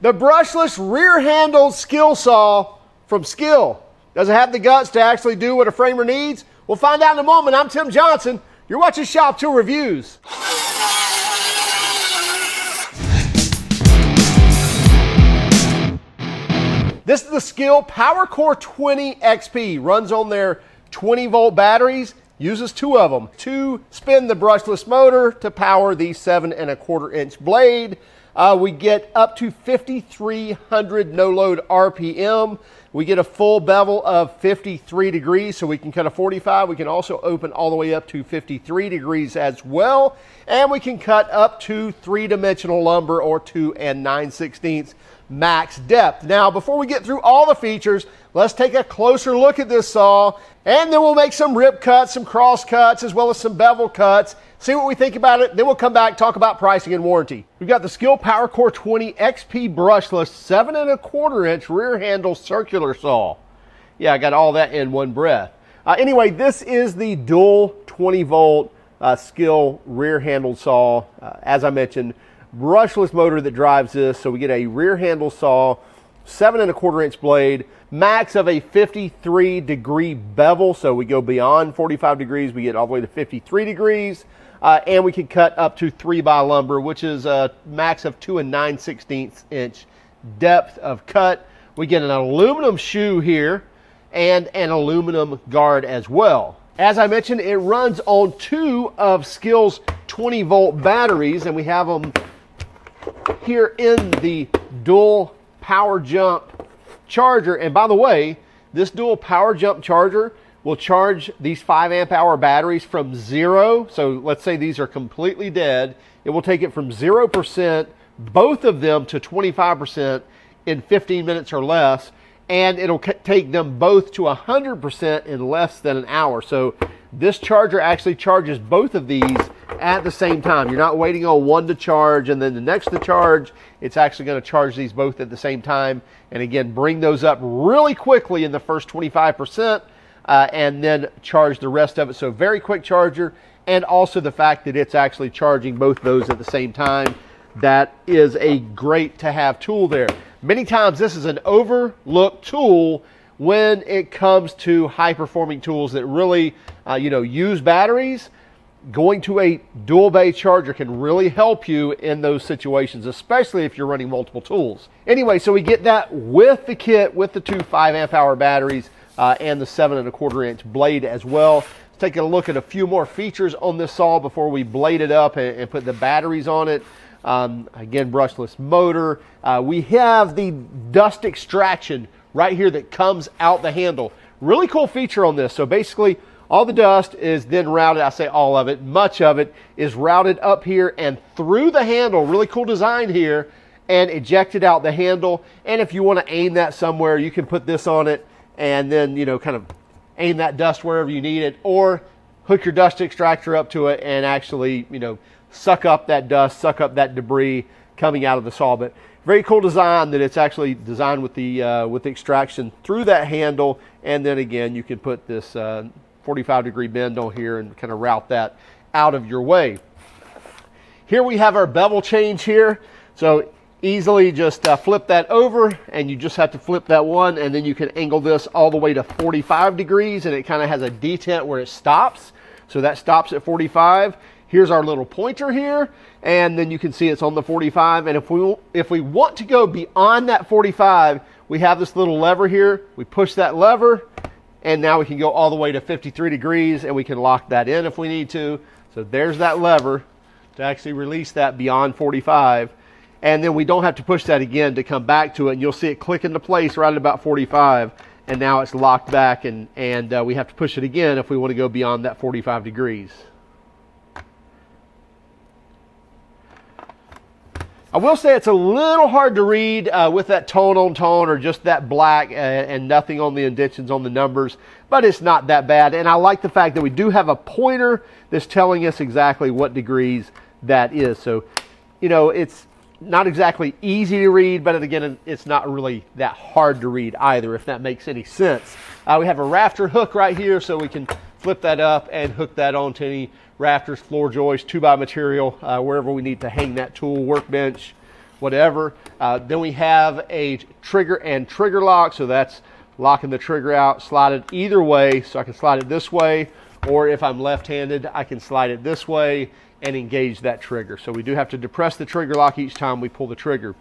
The brushless rear-handled Skil Saw from Skil. Does it have the guts to actually do what a framer needs? We'll find out in a moment. I'm Tim Johnson. You're watching Shop Tool Reviews. This is the Skil PowerCore 20XP. Runs on their 20-volt batteries. Uses two of them to spin the brushless motor to power the 7¼ blade. We get up to 5,300 no-load RPM. We get a full bevel of 53 degrees, so we can cut a 45. We can also open all the way up to 53 degrees as well. And we can cut up to 3-dimensional lumber or 2 9/16 max depth. Now, before we get through all the features, let's take a closer look at this saw, and then we'll make some rip cuts, some cross cuts, as well as some bevel cuts, see what we think about it, then we'll come back, talk about pricing and warranty. We've got the Skil PowerCore 20XP brushless 7¼ rear handle circular saw. Yeah, I got all that in one breath. Anyway, this is the dual 20-volt Skil rear handle saw. As I mentioned, brushless motor that drives this, so we get a rear handle saw, 7¼ blade, max of a 53-degree bevel, so we go beyond 45 degrees, we get all the way to 53 degrees, and we can cut up to 3x lumber, which is a max of 2 9/16 depth of cut. We get an aluminum shoe here and an aluminum guard as well. As I mentioned, it runs on 2 of Skil's 20-volt batteries, and we have them here in the dual power jump charger. And by the way, this dual power jump charger will charge these 5 amp hour batteries from 0. So let's say these are completely dead. It will take it from 0%, both of them, to 25% in 15 minutes or less. And it'll take them both to 100% in less than an hour. So this charger actually charges both of these at the same time. You're not waiting on one to charge and then the next to charge. It's actually going to charge these both at the same time. And again, bring those up really quickly in the first 25% and then charge the rest of it. So very quick charger, and also the fact that it's actually charging both those at the same time. That is a great to have tool there. Many times this is an overlooked tool when it comes to high performing tools that really use batteries. Going to a dual bay charger can really help you in those situations, especially if you're running multiple tools. Anyway, so we get that with the kit, with the 2 5 amp hour batteries and the 7¼ blade as well. Let's take a look at a few more features on this saw before we blade it up and put the batteries on it. Again, brushless motor. We have the dust extraction right here that comes out the handle. Really cool feature on this. So basically, all the dust is then routed, I say all of it, much of it is routed up here and through the handle. Really cool design here, and ejected out the handle. And if you want to aim that somewhere, you can put this on it and then, kind of aim that dust wherever you need it, or hook your dust extractor up to it and actually, suck up that dust, suck up that debris coming out of the saw. But very cool design that it's actually designed with the extraction through that handle. And then again, you can put this 45-degree bend on here and kind of route that out of your way. Here we have our bevel change here. So easily just flip that over, and you just have to flip that one, and then you can angle this all the way to 45 degrees, and it kind of has a detent where it stops. So that stops at 45. Here's our little pointer here, and then you can see it's on the 45. And if we want to go beyond that 45, we have this little lever here. We push that lever, and now we can go all the way to 53 degrees, and we can lock that in if we need to. So there's that lever to actually release that beyond 45. And then we don't have to push that again to come back to it. And you'll see it click into place right at about 45. And now it's locked back, and we have to push it again if we want to go beyond that 45 degrees. I will say it's a little hard to read with that tone on tone, or just that black and nothing on the indentions on the numbers, but it's not that bad. And I like the fact that we do have a pointer that's telling us exactly what degrees that is. So, it's not exactly easy to read, but again, it's not really that hard to read either, if that makes any sense. We have a rafter hook right here, so we can flip that up and hook that onto any rafters, floor joists, 2x material, wherever we need to hang that tool, workbench, whatever. Then we have a trigger and trigger lock, so that's locking the trigger out, slide it either way, so I can slide it this way, or if I'm left-handed, I can slide it this way and engage that trigger. So we do have to depress the trigger lock each time we pull the trigger.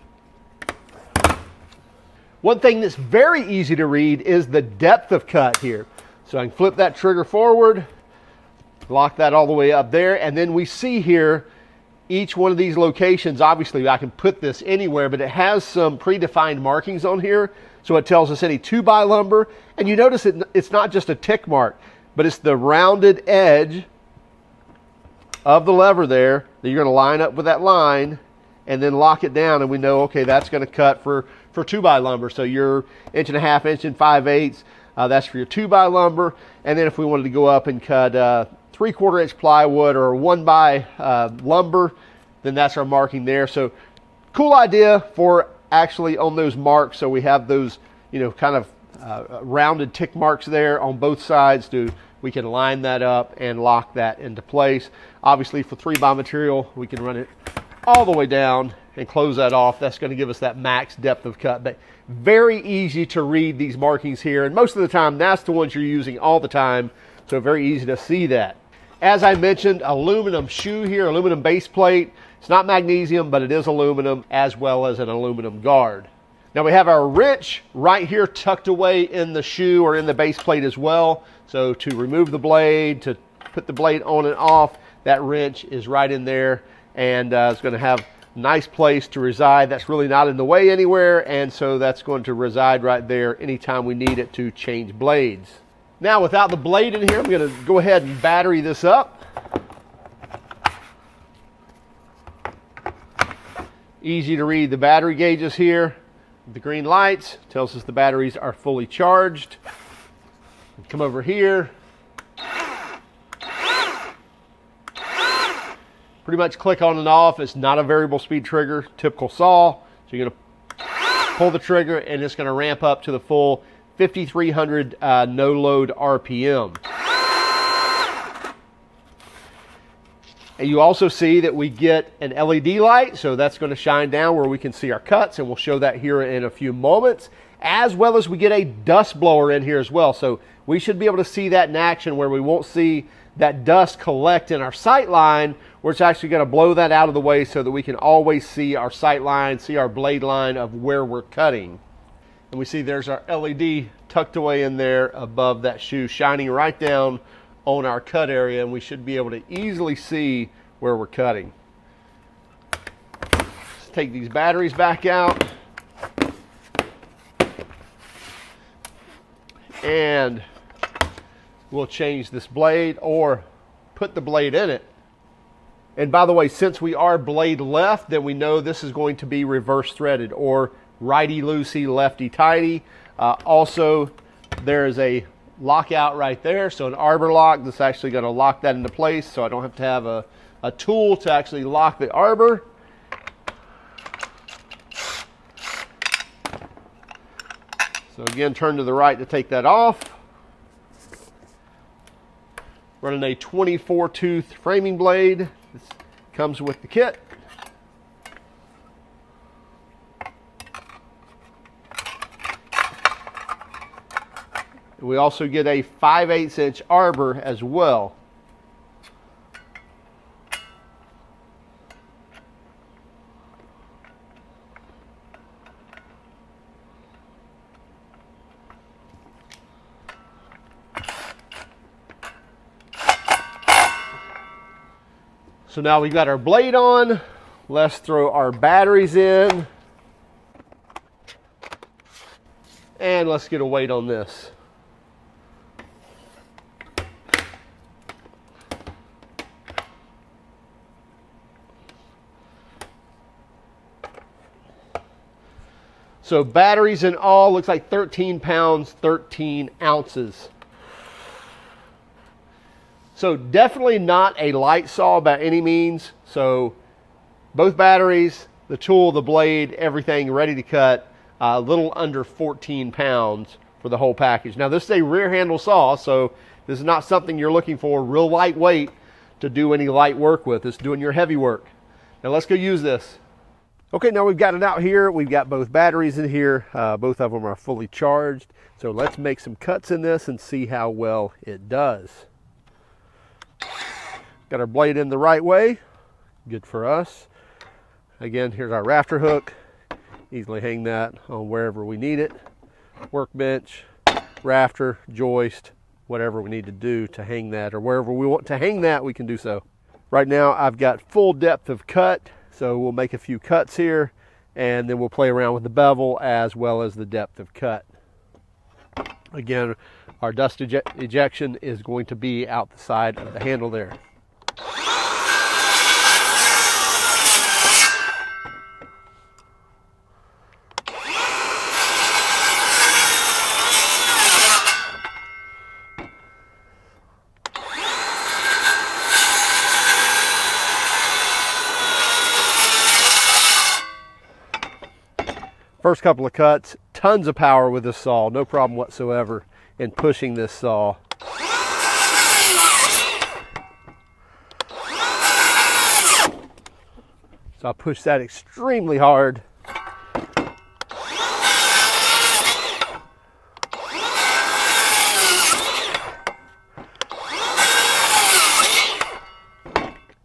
One thing that's very easy to read is the depth of cut here. So I can flip that trigger forward, lock that all the way up there, and then we see here each one of these locations. Obviously I can put this anywhere, but it has some predefined markings on here. So it tells us any 2x lumber, and you notice it's not just a tick mark, but it's the rounded edge of the lever there that you're going to line up with that line and then lock it down, and we know, okay, that's going to cut for 2x lumber. So your 1.5 inch and 5/8, that's for your 2x lumber. And then if we wanted to go up and cut 3/4 inch plywood or 1x lumber, then that's our marking there. So cool idea for actually on those marks. So we have those, you know, kind of rounded tick marks there on both sides. We can line that up and lock that into place. Obviously for 3x material, we can run it all the way down and close that off. That's going to give us that max depth of cut. But very easy to read these markings here, and most of the time that's the ones you're using all the time, so very easy to see that. As I mentioned, aluminum shoe here, aluminum base plate. It's not magnesium, but it is aluminum, as well as an aluminum guard. Now we have our wrench right here tucked away in the shoe or in the base plate as well. So to remove the blade, to put the blade on and off, that wrench is right in there, and it's going to have a nice place to reside. That's really not in the way anywhere, and so that's going to reside right there anytime we need it to change blades. Now without the blade in here, I'm going to go ahead and battery this up. Easy to read the battery gauges here. The green lights tells us the batteries are fully charged. Come over here. Pretty much click on and off. It's not a variable speed trigger, typical saw. So you're going to pull the trigger and it's going to ramp up to the full 5,300 no load RPM. And you also see that we get an LED light, so that's going to shine down where we can see our cuts, and we'll show that here in a few moments, as well as we get a dust blower in here as well. So we should be able to see that in action, where we won't see that dust collect in our sight line, where it's actually going to blow that out of the way so that we can always see our sight line, see our blade line of where we're cutting. And we see there's our LED tucked away in there above that shoe, shining right down on our cut area, and we should be able to easily see where we're cutting. Let's take these batteries back out, and we'll change this blade or put the blade in it. And by the way, since we are blade left, then we know this is going to be reverse threaded, or righty loosey, lefty tighty. Also, there is a lockout right there, so an arbor lock that's actually going to lock that into place, so I don't have to have a tool to actually lock the arbor. So again, turn to the right to take that off. Running a 24 tooth framing blade. This comes with the kit. We also get a 5/8 inch arbor as well. So now we've got our blade on. Let's throw our batteries in. And let's get a weight on this. So batteries in all looks like 13 pounds, 13 ounces. So definitely not a light saw by any means. So both batteries, the tool, the blade, everything ready to cut, a little under 14 pounds for the whole package. Now this is a rear handle saw, so this is not something you're looking for real lightweight to do any light work with. It's doing your heavy work. Now let's go use this. Okay, now we've got it out here. We've got both batteries in here. Both of them are fully charged. So let's make some cuts in this and see how well it does. Got our blade in the right way. Good for us. Again, here's our rafter hook. Easily hang that on wherever we need it. Workbench, rafter, joist, whatever we need to do to hang that, or wherever we want to hang that, we can do so. Right now, I've got full depth of cut. So we'll make a few cuts here, and then we'll play around with the bevel as well as the depth of cut. Again, our dust ejection is going to be out the side of the handle there. First couple of cuts, tons of power with this saw, no problem whatsoever in pushing this saw. So I push that extremely hard.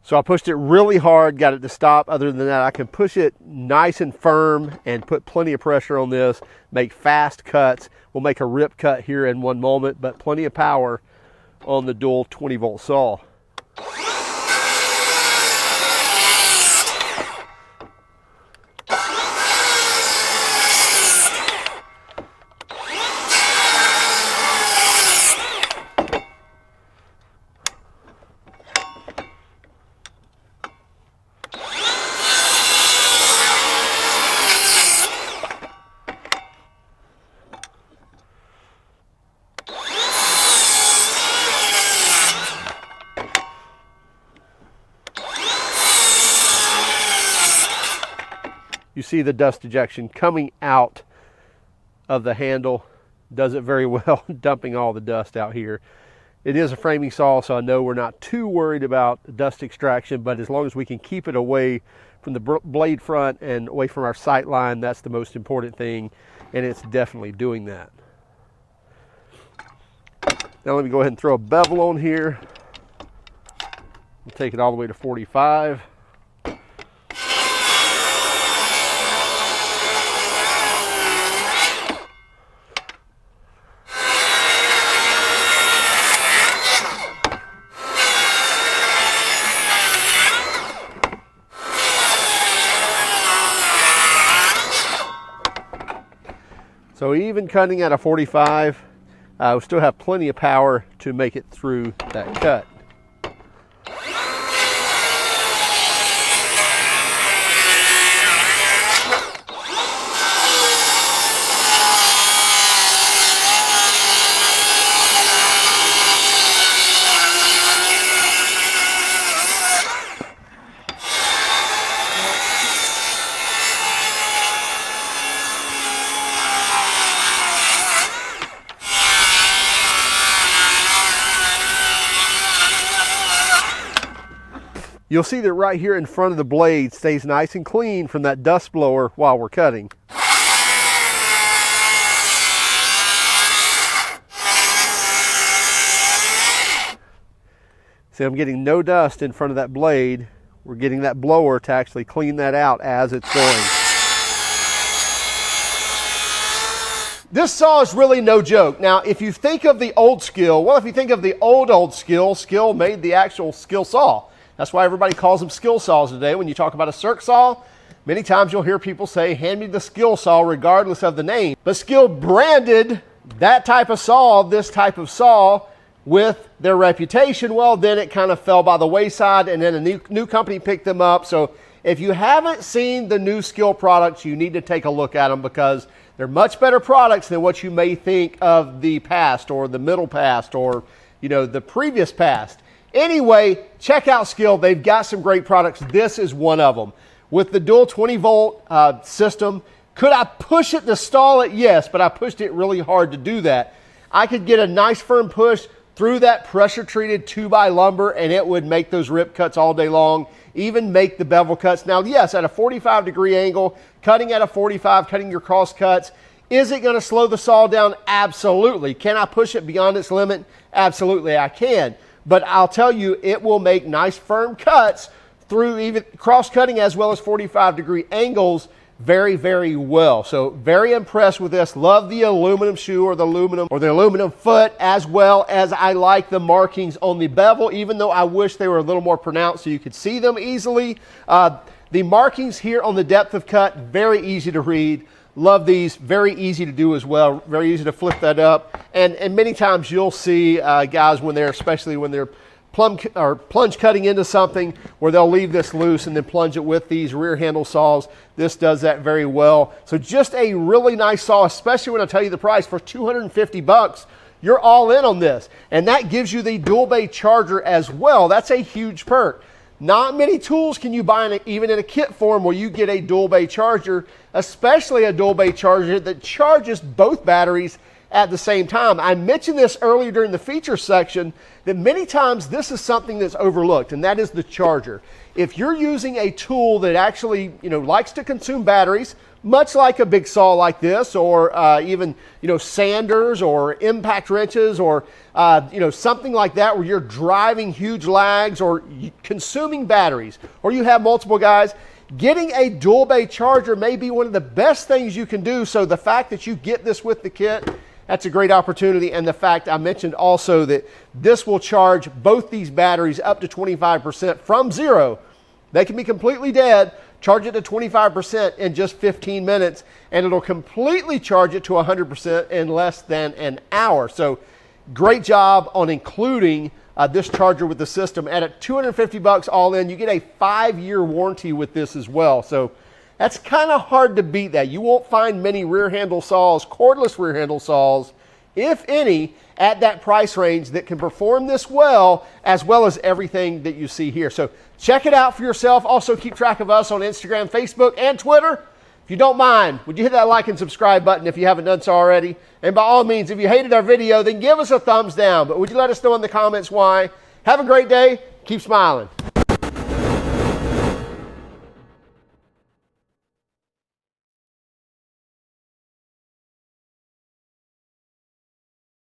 So I pushed it really hard, got it to stop. Other than that, I can push it nice and firm and put plenty of pressure on this, make fast cuts. We'll make a rip cut here in one moment, but plenty of power on the dual 20-volt saw. You see the dust ejection coming out of the handle. Does it very well, dumping all the dust out here. It is a framing saw, so I know we're not too worried about dust extraction, but as long as we can keep it away from the blade front and away from our sight line, that's the most important thing, and it's definitely doing that. Now let me go ahead and throw a bevel on here. We'll take it all the way to 45. So even cutting at a 45, we still have plenty of power to make it through that cut. You'll see that right here in front of the blade stays nice and clean from that dust blower while we're cutting. See, I'm getting no dust in front of that blade. We're getting that blower to actually clean that out as it's going. This saw is really no joke. Now, if you think of the old Skil, well, if you think of the old Skil, Skil made the actual Skil Saw. That's why everybody calls them Skil Saws today. When you talk about a circ saw, many times you'll hear people say, hand me the Skil Saw regardless of the name. But Skil branded that type of saw, this type of saw, with their reputation. Well, then it kind of fell by the wayside, and then a new company picked them up. So if you haven't seen the new Skil products, you need to take a look at them, because they're much better products than what you may think of the past or the middle past or, you know, the previous past. Anyway, check out Skil. They've got some great products. This is one of them. With the dual 20-volt system, could I push it to stall it? Yes, but I pushed it really hard to do that. I could get a nice firm push through that pressure-treated 2x lumber, and it would make those rip cuts all day long. even make the bevel cuts. Now, yes, at a 45-degree angle, cutting at a 45, cutting your cross cuts, is it going to slow the saw down? Absolutely. Can I push it beyond its limit? Absolutely, I can. But I'll tell you, it will make nice firm cuts through even cross-cutting as well as 45-degree angles very, very well. So very impressed with this. Love the aluminum shoe or the aluminum foot, as well as I like the markings on the bevel, even though I wish they were a little more pronounced so you could see them easily. The markings here on the depth of cut, very easy to read. Love these, very easy to do as well, very easy to flip that up. And many times you'll see guys especially when they're plunge cutting into something, where they'll leave this loose and then plunge it with these rear handle saws. This does that very well. So just a really nice saw, especially when I tell you the price for 250 bucks. You're all in on this. And that gives you the dual bay charger as well. That's a huge perk. Not many tools can you buy even in a kit form where you get a dual bay charger, especially a dual bay charger that charges both batteries at the same time. I mentioned this earlier during the feature section, that many times this is something that's overlooked, and that is the charger. If you're using a tool that actually, likes to consume batteries, much like a big saw like this, or even, sanders or impact wrenches, or, something like that where you're driving huge lags or consuming batteries, or you have multiple guys, getting a dual bay charger may be one of the best things you can do. So the fact that you get this with the kit, that's a great opportunity. And the fact I mentioned also that this will charge both these batteries up to 25% from zero. They can be completely dead. Charge it to 25% in just 15 minutes, and it'll completely charge it to 100% in less than an hour. So great job on including this charger with the system. And at 250 bucks all in, you get a 5-year warranty with this as well. So that's kind of hard to beat that. You won't find many rear handle saws, cordless rear handle saws, if any, at that price range that can perform this well as everything that you see here. So check it out for yourself. Also keep track of us on Instagram, Facebook, and Twitter. If you don't mind, would you hit that like and subscribe button if you haven't done so already? And by all means, if you hated our video, then give us a thumbs down. But would you let us know in the comments why? Have a great day. Keep smiling.